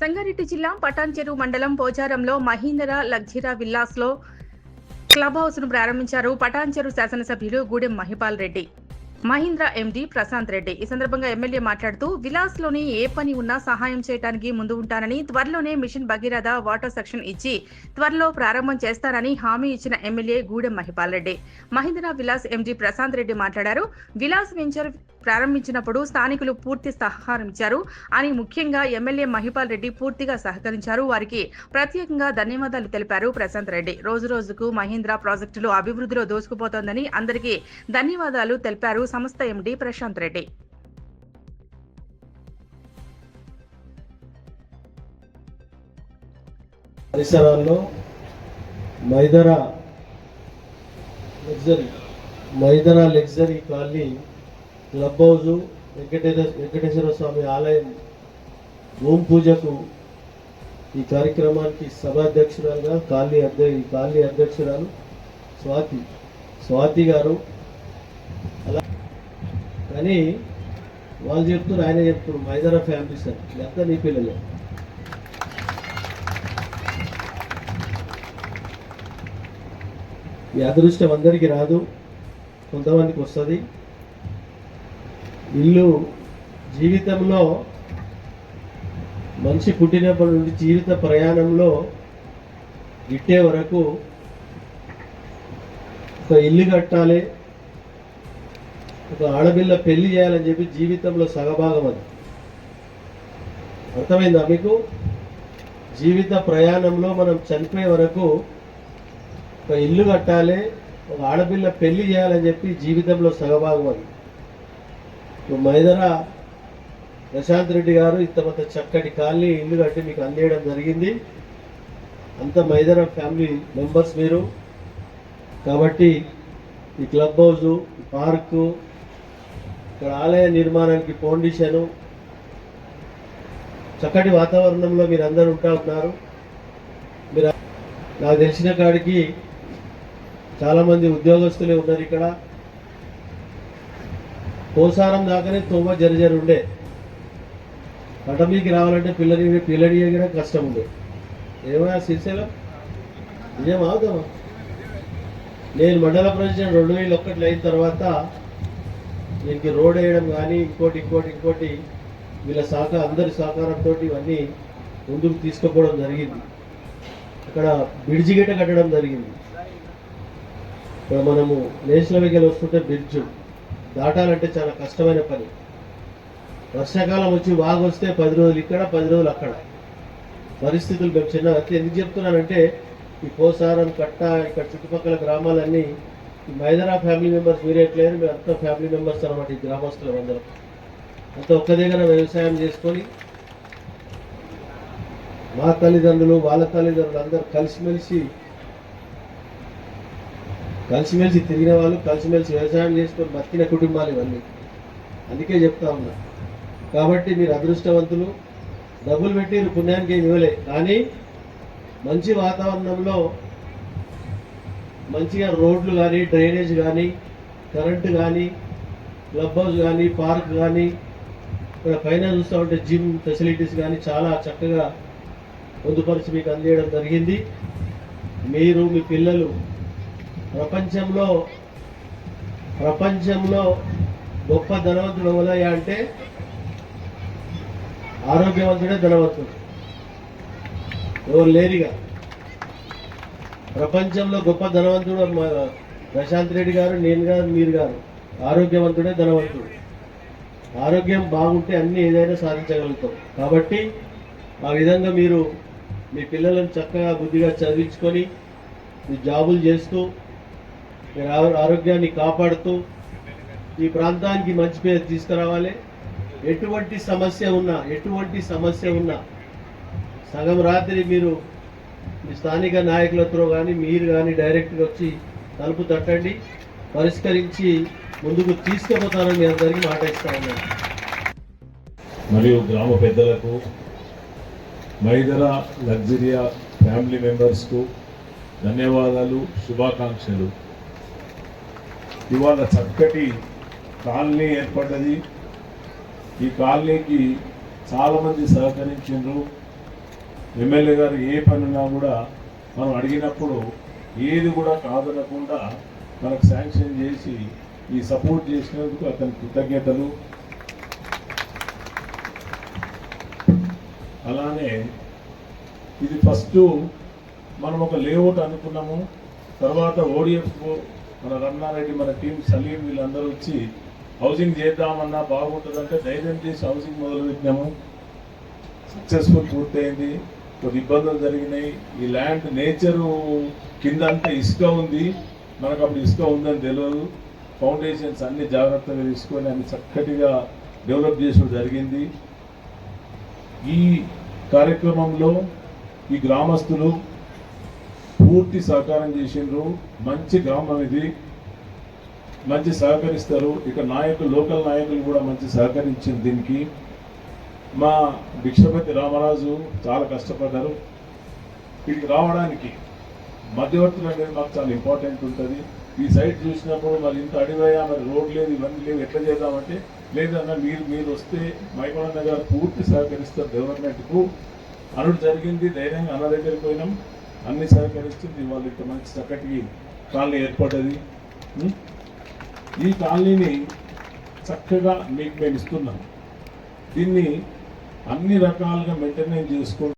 సంగారెడ్డి జిల్లా పటాన్చెరు మండలం పోచారంలో Mahindra luxury విల్లాస్లో club హౌస్ను ప్రారంభించారు పటాన్చెరు శాసనసభ్యులు గూడెం మహిపాల్ రెడ్డి. మహీంద్రా ఎండీ ప్రశాంత్ రెడ్డి ఈ సందర్భంగా ఎమ్మెల్యే మాట్లాడుతూ విలాస్లోని ఏ పని ఉన్నా సహాయం చేయడానికి ముందు ఉంటానని, త్వరలోనే మిషన్ భగీరథ వాటర్ సెక్షన్ ఇచ్చి త్వరలో ప్రారంభం చేస్తారని హామీ ఇచ్చిన ఎమ్మెల్యే గూడెం మహిపాల్ రెడ్డి. మహీంద్రా విలాస్ ఎండీ ప్రశాంత్ రెడ్డి మాట్లాడారు. విలాస్ వెంచర్ ప్రారంభించినప్పుడు స్థానికులు పూర్తి సహకరించారు అని, ముఖ్యంగా ఎమ్మెల్యే మహిపాల్ రెడ్డి పూర్తిగా సహకరించారు. వారికి ప్రత్యేకంగా ధన్యవాదాలు తెలిపారు ప్రశాంత్ రెడ్డి. రోజు రోజుకు మహీంద్రా ప్రాజెక్టులు అభివృద్ధిలో దూసుకుపోతోందని అందరికీ ధన్యవాదాలు తెలిపారు సంస్థ ఎండీ ప్రశాంత్ రెడ్డి. పరిసరాల్లో మైదరా luxury colony club house Venkateswara Swamy ఆలయం భూమి పూజకు ఈ కార్యక్రమానికి సభాధ్యక్షురాలుగా కాలనీ అధ్యక్షురాలు స్వాతి గారు. అలా కానీ వాళ్ళు చెప్తున్నారు, ఆయన చెప్తున్నారు మైదరా ఫ్యామిలీ సార్ ఎంత నీ పిల్లలే. ఈ అదృష్టం అందరికీ రాదు, కొంతమందికి వస్తుంది. ఇల్లు జీవితంలో మనిషి పుట్టినప్పటి నుండి జీవిత ప్రయాణంలో గిట్టే వరకు ఒక ఇల్లు కట్టాలి, ఒక ఆడపిల్ల పెళ్లి చేయాలని చెప్పి జీవితంలో సగభాగం అది. అర్థమైందా మీకు? జీవిత ప్రయాణంలో మనం చనిపోయే వరకు ఒక ఇల్లు కట్టాలి, ఒక ఆడపిల్ల పెళ్లి చేయాలని చెప్పి జీవితంలో సగభాగం అది. మైదరా ప్రశాంత్ రెడ్డి గారు ఇంత చక్కటి కాలనీ ఇల్లు కట్టి మీకు అందేయడం జరిగింది. అంత మైదరా ఫ్యామిలీ మెంబర్స్ మీరు. కాబట్టి ఈ క్లబ్ హౌస్, పార్కు, ఇక్కడ ఆలయ నిర్మాణానికి ఫౌండేషను, చక్కటి వాతావరణంలో మీరు అందరూ ఉంటా ఉన్నారు. మీరు నాకు తెలిసిన కాడికి చాలామంది ఉద్యోగస్తులే ఉన్నారు ఇక్కడ. పోసారం దాకానే తోమ జరి ఉండే, పటమీకి రావాలంటే పిల్లడి కూడా కష్టం ఉండే. ఏమైనా సిరిసేలో నిజం అవుతామా? నేను మండల ప్రెసిడెంట్ 2001 అయిన తర్వాత దీనికి రోడ్ వేయడం కానీ ఇంకోటి వీళ్ళ అందరి సహకారంతో ఇవన్నీ ముందుకు తీసుకుపోవడం జరిగింది. అక్కడ బ్రిడ్జి గిట్ట కట్టడం జరిగింది. ఇక్కడ మనము నేషనల్ వెహికల్ వస్తుంటే బ్రిడ్జ్ దాటాలంటే చాలా కష్టమైన పని. వర్షాకాలం వచ్చి బాగా వస్తే 10 రోజులు ఇక్కడ 10 రోజులు అక్కడ పరిస్థితులు మేము చిన్న. ఎందుకు చెప్తున్నానంటే ఈ పోసారం కట్ట ఇక్కడ చుట్టుపక్కల గ్రామాలన్నీ ఈ మైదరా ఫ్యామిలీ మెంబర్స్ మీరేట్లేరు, మీరు అంతా ఫ్యామిలీ మెంబర్స్ అనమాట. ఈ గ్రామస్తులు అందరం అంతా ఒక్క దగ్గర వ్యవసాయం చేసుకొని మా తల్లిదండ్రులు వాళ్ళ తల్లిదండ్రులు అందరూ కలిసిమెలిసి తిరిగిన వాళ్ళు, కలిసిమెలిసి వ్యవసాయం చేసుకొని బతికిన కుటుంబాలు ఇవన్నీ. అందుకే చెప్తా ఉన్నా. కాబట్టి మీరు అదృష్టవంతులు. డబ్బులు పెట్టి పుణ్యానికి ఏమి ఇవ్వలే, కానీ మంచి వాతావరణంలో మంచిగా రోడ్లు కానీ, డ్రైనేజ్ కానీ, కరెంటు కానీ, క్లబ్ హౌస్ కానీ, పార్క్ కానీ, ఇక్కడ పైన చూస్తూ ఉంటే జిమ్ ఫెసిలిటీస్ కానీ చాలా చక్కగా పొందుపరిచి మీకు అందేయడం జరిగింది. మీరు మీ పిల్లలు ప్రపంచంలో గొప్ప ధనవంతుడు ఎవరయ్యా అంటే ఆరోగ్యవంతుడే ధనవంతుడు, ఎవరు లేరిగా. ప్రపంచంలో గొప్ప ధనవంతుడు ప్రశాంత్ రెడ్డి గారు, నేను గారు, మీరు గారు. ఆరోగ్యవంతుడే ధనవంతుడు. ఆరోగ్యం బాగుంటే అన్ని ఏదైనా సాధించగలుగుతాం. కాబట్టి ఆ విధంగా మీరు మీ పిల్లలను చక్కగా బుద్ధిగా చదివించుకొని మీ జాబులు చేస్తూ మీరు ఆరోగ్యాన్ని కాపాడుతూ ఈ ప్రాంతానికి మంచి పేరు తీసుకురావాలి. ఎటువంటి సమస్య ఉన్నా సగం రాత్రి మీరు మీ స్థానిక నాయకులతో కానీ మీరు కానీ డైరెక్ట్గా వచ్చి తలుపు తట్టండి, పరిష్కరించి ముందుకు తీసుకుపోతానని మీ అందరికీ మాట ఇస్తా ఉన్నాను. మరియు గ్రామ పెద్దలకు, మైదరా లగ్జరీ ఫ్యామిలీ మెంబర్స్కు ధన్యవాదాలు, శుభాకాంక్షలు. ఇవాళ చక్కటి కాలనీ ఏర్పడ్డది. ఈ కాలనీకి చాలామంది సహకరించారు. ఎమ్మెల్యే గారు ఏ పనున్నా కూడా మనం అడిగినప్పుడు ఏది కూడా కాదనకుండా మనకు శాంక్షన్ చేసి ఈ సపోర్ట్ చేసినందుకు అతని కృతజ్ఞతలు. అలానే ఇది ఫస్ట్ మనం ఒక లేఅవుట్ అనుకున్నాము, తర్వాత ఓడిఎఫ్ మన రమణారెడ్డి మన టీం సలీం వీళ్ళందరూ వచ్చి హౌసింగ్ చేద్దామన్నా బాగుంటుందంటే ధైర్యం చేసి హౌసింగ్ మొదలుపెట్టినాము. సక్సెస్ఫుల్ పూర్తయింది. కొన్ని ఇబ్బందులు జరిగినాయి. ఈ ల్యాండ్ నేచరు కింద అంతా ఇసుక ఉంది, మనకు అప్పుడు ఇసుక ఉందని తెలియదు. ఫౌండేషన్స్ అన్ని జాగ్రత్తగా తీసుకొని అన్ని చక్కటిగా డెవలప్ చేయడం జరిగింది. ఈ కార్యక్రమంలో ఈ గ్రామస్తులు పూర్తి సహకారం చేసిండ్రు. మంచి గ్రామం ఇది, మంచి సహకరిస్తారు. ఇక నాయకులు, లోకల్ నాయకులు కూడా మంచి సహకరించింది దీనికి. మా భిక్షపతి రామరాజు చాలా కష్టపడ్డారు. ఇక్కడికి రావడానికి మధ్యవర్తులు అనేది మాకు చాలా ఇంపార్టెంట్ ఉంటుంది. ఈ సైట్ చూసినప్పుడు మరి ఇంత అడివయ్యా, మరి రోడ్ లేదు, ఇవన్నీ లేవు, ఎట్లా చేద్దామంటే లేదన్నా మీరు వస్తే మైకోనన్న గారు పూర్తి సహకరిస్తారు డెవలప్మెంట్కు అనుడు జరిగింది. ధైర్యంగా అన్న దగ్గరికి పోయినాం, అన్ని సహకరిస్తుంది. వాళ్ళు ఇంత మంచి చక్కటి కాలనీ ఏర్పడ్డది. ఈ కాలనీని చక్కగా మీకు మేము ఇస్తున్నాం. దీన్ని అన్ని రకాలుగా మెయింటెనెన్స్ చేసుకుంటూ